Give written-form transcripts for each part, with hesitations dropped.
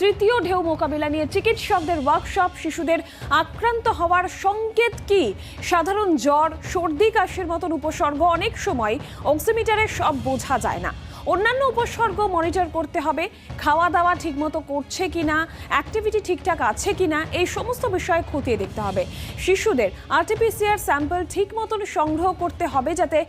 তৃতীয় ঢেউ মোকাবিলা নিয়ে চিকিৎসকদের ওয়ার্কশপ। শিশুদের আক্রান্ত হওয়ার সংকেত কি? সাধারণ জ্বর, সর্দি, কাশির মতন উপসর্গ অনেক সময় অক্সিমিটারে সব বোঝা যায় না। অন্যান্য উপসর্গ মনিটর করতে হবে। খাওয়া দাওয়া ঠিকমতো করছে কিনা, অ্যাক্টিভিটি ঠিকঠাক আছে কিনা, এই সমস্ত বিষয়ে খতিয়ে দেখতে হবে। শিশুদের আরটিপিসিআর স্যাম্পল ঠিক মতন সংগ্রহ করতে হবে যাতে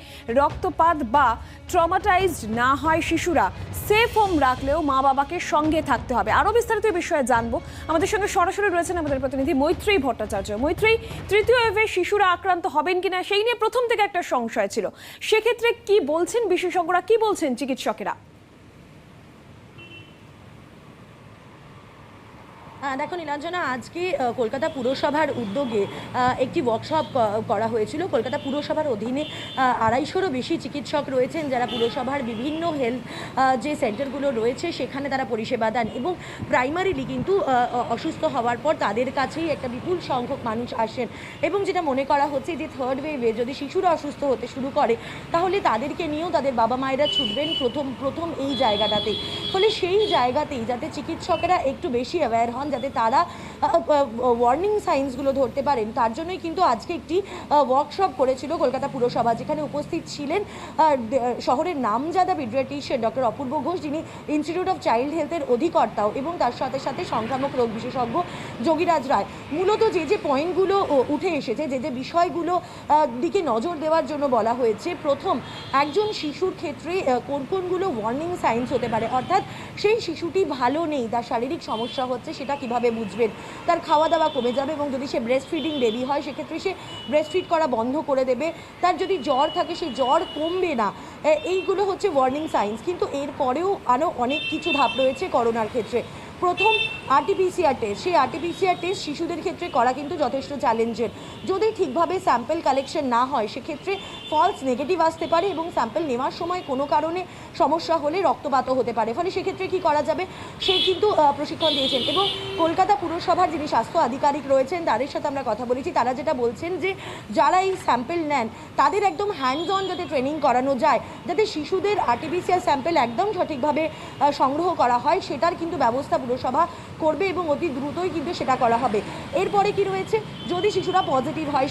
রক্তপাত বা ট্রমাটাইজড না হয়। শিশুরা সেফ হোম রাখলেও মা বাবাকে সঙ্গে থাকতে হবে। আরও বিস্তারিত বিষয়ে জানবো। আমাদের সঙ্গে সরাসরি রয়েছেন আমাদের প্রতিনিধি মৈত্রী ভট্টাচার্য। মৈত্রী, তৃতীয় ওয়েভে শিশুরা আক্রান্ত হবেন কিনা সেই নিয়ে প্রথম থেকে একটা সংশয় ছিল, সেক্ষেত্রে কি বলছেন বিশেষজ্ঞরা, কি বলছেন চিকিৎসকেরা? দেখো নীলাঞ্জনা, আজকে কলকাতা পুরসভার উদ্যোগে একটি ওয়ার্কশপ করা হয়েছিল। কলকাতা পুরসভার অধীনে 250-রও বেশি চিকিৎসক রয়েছেন যারা পুরসভার বিভিন্ন হেলথ যে সেন্টারগুলো রয়েছে সেখানে তারা পরিষেবা দেন, এবং প্রাইমারিলি কিন্তু অসুস্থ হওয়ার পর তাদের কাছেই একটা বিপুল সংখ্যক মানুষ আসেন। এবং যেটা মনে করা হচ্ছে যে থার্ড ওয়েভে যদি শিশুরা অসুস্থ হতে শুরু করে তাহলে তাদেরকে নিয়েও তাদের বাবা মায়েরা ছুটবেন প্রথম এই জায়গাটাতেই। ফলে সেই জায়গাতেই যাতে চিকিৎসকেরা একটু বেশি অ্যাওয়্যার হন, যাতে তারা ওয়ার্নিং সাইন্সগুলো ধরতে পারেন, তার জন্যই কিন্তু আজকে একটি ওয়ার্কশপ করেছিল কলকাতা পুরসভা, যেখানে উপস্থিত ছিলেন শহরের নামজাদা পিডিয়াট্রিশিয়ান ডক্টর অপূর্ব ঘোষ, যিনি ইনস্টিটিউট অফ চাইল্ড হেলথের অধিকর্তাও, এবং তার সাথে সাথে সংক্রামক রোগ বিশেষজ্ঞ যোগীরাজ রায়। মূলত যে পয়েন্টগুলো উঠে এসেছে, যে বিষয়গুলো দিকে নজর দেওয়ার জন্য বলা হয়েছে, প্রথম, একজন শিশুর ক্ষেত্রে কোনগুলো ওয়ার্নিং সাইন্স হতে পারে, অর্থাৎ সেই শিশুটি ভালো নেই, তার শারীরিক সমস্যা হচ্ছে, সেটা কিভাবে বুঝবেন? তার খাওয়া দাওয়া কমে যাবে, এবং যদি সে ব্রেস্ট ফিডিং বেবি হয় সেক্ষেত্রে সে ব্রেস্ট ফিড করা বন্ধ করে দেবে। তার যদি জ্বর থাকে সেই জ্বর কমবে না। এইগুলো হচ্ছে ওয়ার্নিং সাইন্স। কিন্তু এরপরেও আরও অনেক কিছু ধাপ রয়েছে করোনার ক্ষেত্রে। প্রথম, আরটিপিসিআর টেস্ট। সেই আরটিপিসিআর টেস্ট শিশুদের ক্ষেত্রে করা কিন্তু যথেষ্ট চ্যালেঞ্জের। যদি ঠিকভাবে স্যাম্পল কালেকশন না হয় সেক্ষেত্রে ফলস নেগেটিভ আসতে পারে, এবং স্যাম্পল নেওয়ার সময় কোনো কারণে সমস্যা হলে রক্তপাতও হতে পারে। ফলে সেক্ষেত্রে কী করা যাবে সে কিন্তু প্রশিক্ষণ দিয়েছেন। এবং কলকাতা পুরসভার যিনি স্বাস্থ্য আধিকারিক রয়েছেন তাদের সাথে আমরা কথা বলেছি, তারা যেটা বলছেন যে যারা এই স্যাম্পল নেন তাদের একদম হ্যান্ডস অন যাতে ট্রেনিং করানো যায়, যাতে শিশুদের আরটিপিসিআর স্যাম্পল একদম সঠিকভাবে সংগ্রহ করা হয়, সেটার কিন্তু ব্যবস্থা পুরসভা করবে, এবং অতি দ্রুতই কিন্তু সেটা করা হবে। এরপরে কি রয়েছে, যদি শিশুরা পজিটিভ হয়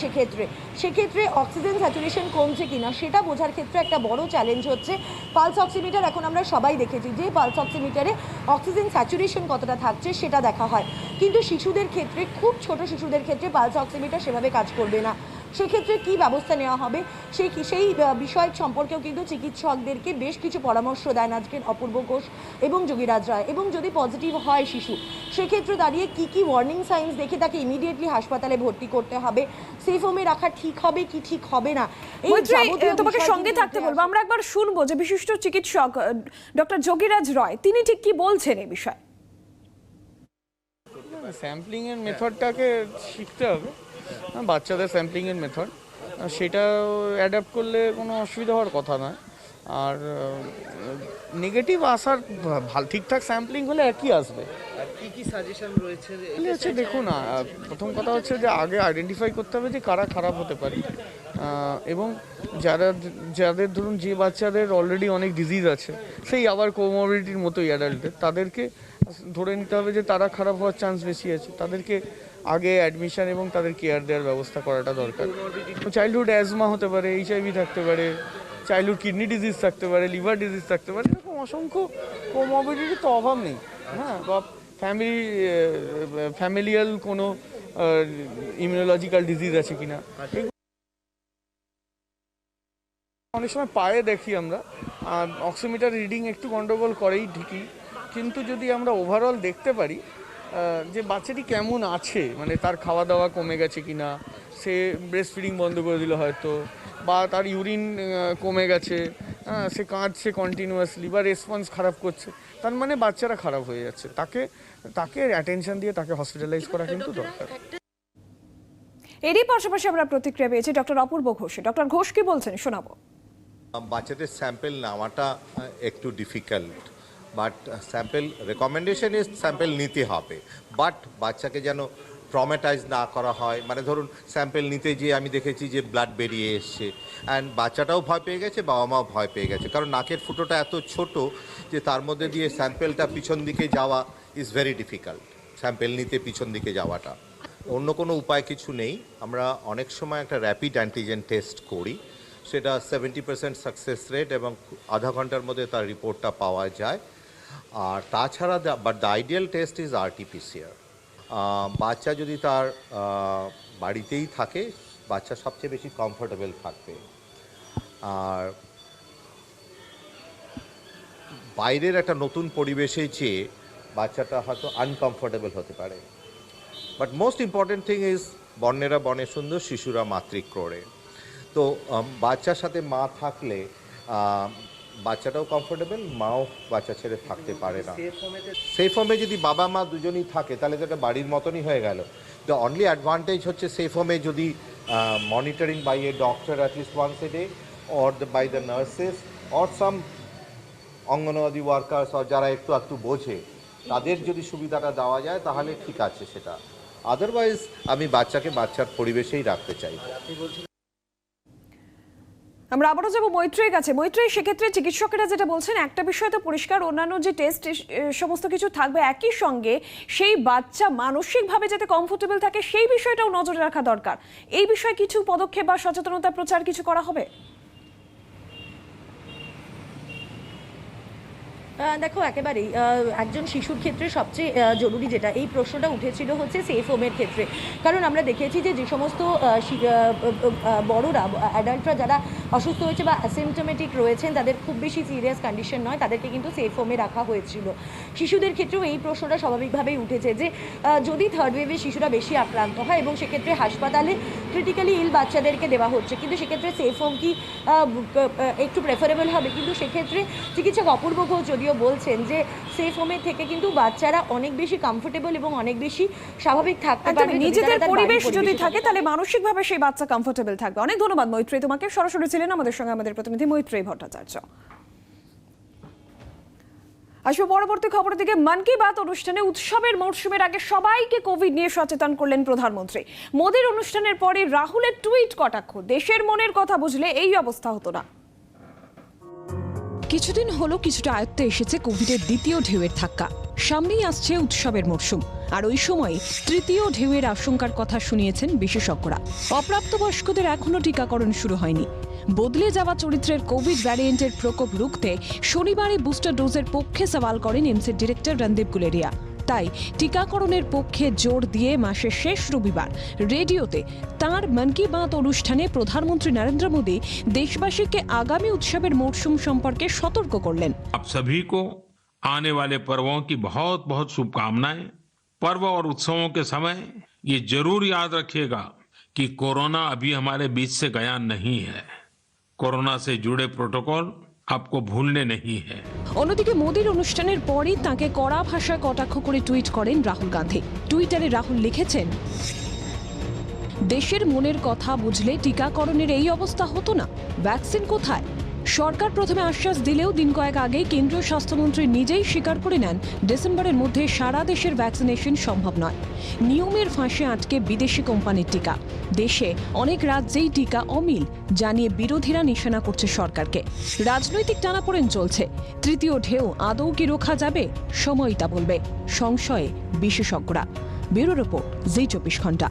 সেক্ষেত্রে অক্সিজেন স্যাচুরেশন কমছে কিনা সেটা বোঝার ক্ষেত্রে একটা বড় চ্যালেঞ্জ হচ্ছে পালস অক্সিমিটার। এখন আমরা সবাই দেখেছি যে পালস অক্সিমিটারে অক্সিজেন স্যাচুরেশন কতটা থাকছে সেটা দেখা হয়, কিন্তু শিশুদের ক্ষেত্রে, খুব ছোট শিশুদের ক্ষেত্রে পালস অক্সিমিটার সেভাবে কাজ করবে না। সেক্ষেত্রে কী ব্যবস্থা নেওয়া হবে সেই বিষয় সম্পর্কেও কিন্তু চিকিৎসকদেরকে বেশ কিছু পরামর্শ দেন আজকের অপূর্ব ঘোষ এবং যোগীরাজ রায়। এবং যদি পজিটিভ হয় শিশু, সেক্ষেত্রে দাঁড়িয়ে কী ওয়ার্নিং সাইন্স দেখে তাকে ইমিডিয়েটলি হাসপাতালে ভর্তি করতে হবে, সেফ হোমে রাখা ঠিক হবে কি ঠিক হবে না, তোমাকে সঙ্গে থাকতে বলবো। আমরা একবার শুনবো যে বিশিষ্ট চিকিৎসক ডক্টর যোগীরাজ রায় তিনি ঠিক কি বলছেন এই বিষয়ে। স্যাম্পলিং এর মেথডটাকে শিখতে হবে, বাচ্চাদের স্যাম্পলিং এর মেথড, সেটা অ্যাডাপ্ট করলে কোনো অসুবিধা হওয়ার কথা নয়। আর নেগেটিভ আসার ঠিকঠাক স্যাম্পলিং হলে একই আসবে। আর কি সাজেশন রয়েছে? দেখুন, প্রথম কথা হচ্ছে যে আগে আইডেন্টিফাই করতে হবে যে কারা খারাপ হতে পারে, এবং যাদের ধরুন যে বাচ্চাদের অলরেডি অনেক ডিজিজ আছে, সেই আবার কোমরবিডিটির মতোই অ্যাডাল্টের, তাদেরকে ধরে নিতে হবে যে তারা খারাপ হওয়ার চান্স বেশি আছে, তাদেরকে আগে অ্যাডমিশন এবং তাদের কেয়ার দেওয়ার ব্যবস্থা করাটা দরকার। চাইল্ডহুড অ্যাজমা হতে পারে, HIV থাকতে পারে, চাইল্ডহুড কিডনি ডিজিজ থাকতে পারে, লিভার ডিজিজ থাকতে পারে, এরকম অসংখ্য কোমরবিডিটির তো অভাব নেই। হ্যাঁ, বা ফ্যামিলিয়াল কোনো ইমিউনোলজিক্যাল ডিজিজ আছে কিনা। অনেক সময় পায়ে দেখি আমরা অক্সিমিটার রিডিং একটু গন্ডগোল করেই ঠিকই, কিন্তু যদি আমরা ওভারঅল দেখতে পারি যে বাচ্চাটি কেমন আছে, মানে তার খাওয়া দাওয়া কমে গেছে কিনা, সে ব্রেস্ট ফিডিং বন্ধ করে দিল হয়তো, বা তার ইউরিন কমে গেছে, সে কাঁদছে কন্টিনিউয়াসলি, বা রেসপন্স খারাপ করছে, তার মানে বাচ্চারা খারাপ হয়ে যাচ্ছে, তাকে অ্যাটেনশন দিয়ে তাকে হসপিটালাইজ করা কিন্তু দরকার। এরই পাশাপাশি আমরা প্রতিক্রিয়া পেয়েছি ডক্টর অপূর্ব ঘোষ। ডক্টর ঘোষ কি বলছেন শোনাবো। বাচ্চাদের স্যাম্পল নেওয়াটা একটু difficult, but sample recommendation is sample নিতে হবে, বাট বাচ্চাকে যেন ট্রমেটাইজ না করা হয়। মানে ধরুন স্যাম্পল নিতে গিয়ে আমি দেখেছি যে ব্লাড বেরিয়ে এসছে, অ্যান্ড বাচ্চাটাও ভয় পেয়ে গেছে, বাবা মাও ভয় পেয়ে গেছে, কারণ নাকের ফুটোটা এত ছোট যে তার মধ্যে দিয়ে স্যাম্পলটা পিছন দিকে যাওয়া ইজ ভেরি ডিফিকাল্ট, স্যাম্পেল নিতে পিছন দিকে যাওয়াটা। অন্য কোনো উপায় কিছু নেই, আমরা অনেক সময় একটা র্যাপিড অ্যান্টিজেন টেস্ট করি, সেটা 70% সাকসেস রেট এবং আধা ঘন্টার মধ্যে তার রিপোর্টটা পাওয়া যায়। আর তাছাড়া but the ideal test is RT-PCR। বাচ্চা যদি তার বাড়িতেই থাকে, বাচ্চা সবচেয়ে বেশি কমফোর্টেবল থাকবে। আর বাইরের একটা নতুন পরিবেশে যেয়ে বাচ্চাটা হয়তো আনকমফোর্টেবল হতে পারে। But most important thing is বর্ণেরা বনে সুন্দর, শিশুরা মাতৃক্রোড়ে। তো বাচ্চার সাথে মা থাকলে বাচ্চাটাও কমফোর্টেবল, মাও বাচ্চা ছেড়ে থাকতে পারে না। সেফ হোমে যদি বাবা মা দুজনই থাকে তাহলে তো একটা বাড়ির মতনই হয়ে গেল। দ্য অনলি অ্যাডভান্টেজ হচ্ছে সেফ হোমে যদি monitoring by a doctor at least once a day or by the nurses or some anganwadi workers or যারা একটু একটু বোঝে, তাদের যদি সুবিধাটা দেওয়া যায় তাহলে ঠিক আছে সেটা। আদারওয়াইজ আমি বাচ্চাকে বাচ্চার পরিবেশেই রাখতে চাই। আমরা আবারও যাবো মৈত্রীর কাছে। মৈত্রী, সেক্ষেত্রে চিকিৎসকেরা যেটা বলছেন, একটা বিষয় তো পরিষ্কার, অন্যান্য যে টেস্ট সমস্ত কিছু থাকবে, একই সঙ্গে সেই বাচ্চা মানসিকভাবে যাতে কমফোর্টেবল থাকে সেই বিষয়টাও নজরে রাখা দরকার। এই বিষয়ে কিছু পদক্ষেপ বা সচেতনতা প্রচার কিছু করা হবে? দেখো, একেবারেই একজন শিশুর ক্ষেত্রে সবচেয়ে জরুরি যেটা এই প্রশ্নটা উঠেছিল হচ্ছে সেফ হোমের ক্ষেত্রে। কারণ আমরা দেখেছি যে সমস্ত বড়রা, অ্যাডাল্টরা যারা অসুস্থ হয়েছে বা অ্যাসিমটোমেটিক রয়েছেন, তাদের খুব বেশি সিরিয়াস কন্ডিশন নয়, তাদেরকে কিন্তু সেফ হোমে রাখা হয়েছিল। শিশুদের ক্ষেত্রেও এই প্রশ্নটা স্বাভাবিকভাবেই উঠেছে যে যদি থার্ড ওয়েভে শিশুরা বেশি আক্রান্ত হয় এবং সেক্ষেত্রে হাসপাতালে ক্রিটিক্যালি ইল বাচ্চাদেরকে দেওয়া হচ্ছে, কিন্তু সেক্ষেত্রে সেফ হোম কি একটু প্রেফারেবল হবে? কিন্তু সেক্ষেত্রে চিকিৎসক অপূর্ব ঘোষ যদিও বলছেন যে সেফ হোমের থেকে কিন্তু বাচ্চারা অনেক বেশি কমফোর্টেবল এবং অনেক বেশি স্বাভাবিক থাকতে পারবে। নিজেদের পরিবেশ যদি থাকে তাহলে মানসিকভাবে সেই বাচ্চা কমফোর্টেবল থাকবে। অনেক ধন্যবাদ মৈত্রী তোমাকে। সরাসরি ছিলেন আমাদের সঙ্গে আমাদের প্রতিনিধি মৈত্রী ভট্টাচার্য। আসবো পরবর্তী খবরের দিকে। মন কি বাত অনুষ্ঠানে উৎসবের মরশুমের আগে সবাইকে কোভিড নিয়ে সচেতন করলেন প্রধানমন্ত্রী। মোদির অনুষ্ঠানের পরে রাহুলের টুইট কটাক্ষ, দেশের মনের কথা বুঝলে এই অবস্থা হতো না। কিছুদিন হলো কিছুটা আয়ত্তে এসেছে কোভিডের দ্বিতীয় ঢেউয়ের ধাক্কা। সামনেই আসছে উৎসবের মরশুম, আর ওই সময় তৃতীয় ঢেউয়ের আশঙ্কার কথা শুনিয়েছেন বিশেষজ্ঞরা। অপ্রাপ্তবয়স্কদের এখনো টিকাকরণ শুরু হয়নি। বদলে যাওয়া চরিত্রের কোভিড ভ্যারিয়েন্টের প্রকোপ রুখতে শনিবারে বুস্টার ডোজের পক্ষে সওয়াল করেন এমসির ডিরেক্টর রণদীপ গুলেরিয়া। তাই টিকাকরণের পক্ষে জোর দিয়ে মাসের শেষ রবিবার রেডিওতে তাঁর মন কি বাত অনুষ্ঠানে প্রধানমন্ত্রী নরেন্দ্র মোদী দেশবাসীকে আগামী উৎসবের মরশুম সম্পর্কে সতর্ক করলেন। आप सभी को आने वाले पर्वों की बहुत बहुत शुभकामनाएं। पर्व और उत्सवों के समय ये जरूर याद रखिएगा कि कोरोना अभी हमारे बीच से गया नहीं है। कोरोना से जुड़े प्रोटोकॉल आपको भूलने नहीं है। অন্যদিকে মোদির অনুষ্ঠানের পরই তাকে কড়া ভাষায় কটাক্ষ করে টুইট করেন রাহুল গান্ধী। টুইটারে রাহুল লিখেছেন, দেশের মনের কথা বুঝলে টিকাকরণের এই অবস্থা হতো না। ভ্যাকসিন কোথায়? সরকার প্রথমে আশ্বাস দিলেও দিন কয়েক আগেই কেন্দ্রীয় স্বাস্থ্যমন্ত্রী নিজেই স্বীকার করে নেন ডিসেম্বরের মধ্যে সারা দেশের ভ্যাকসিনেশন সম্ভব নয়। নিয়মের ফাঁসে আটকে বিদেশি কোম্পানির টিকা। দেশে অনেক রাজ্যেই টিকা অমিল জানিয়ে বিরোধীরা নিশানা করছে সরকারকে। রাজনৈতিক টানাপোড়েন চলছে। তৃতীয় ঢেউ আদৌ কি রোখা যাবে? সময় তা বলবে, সংশয়ে বিশেষজ্ঞরা। ব্যুরো রিপোর্ট, জি 24 ঘন্টা।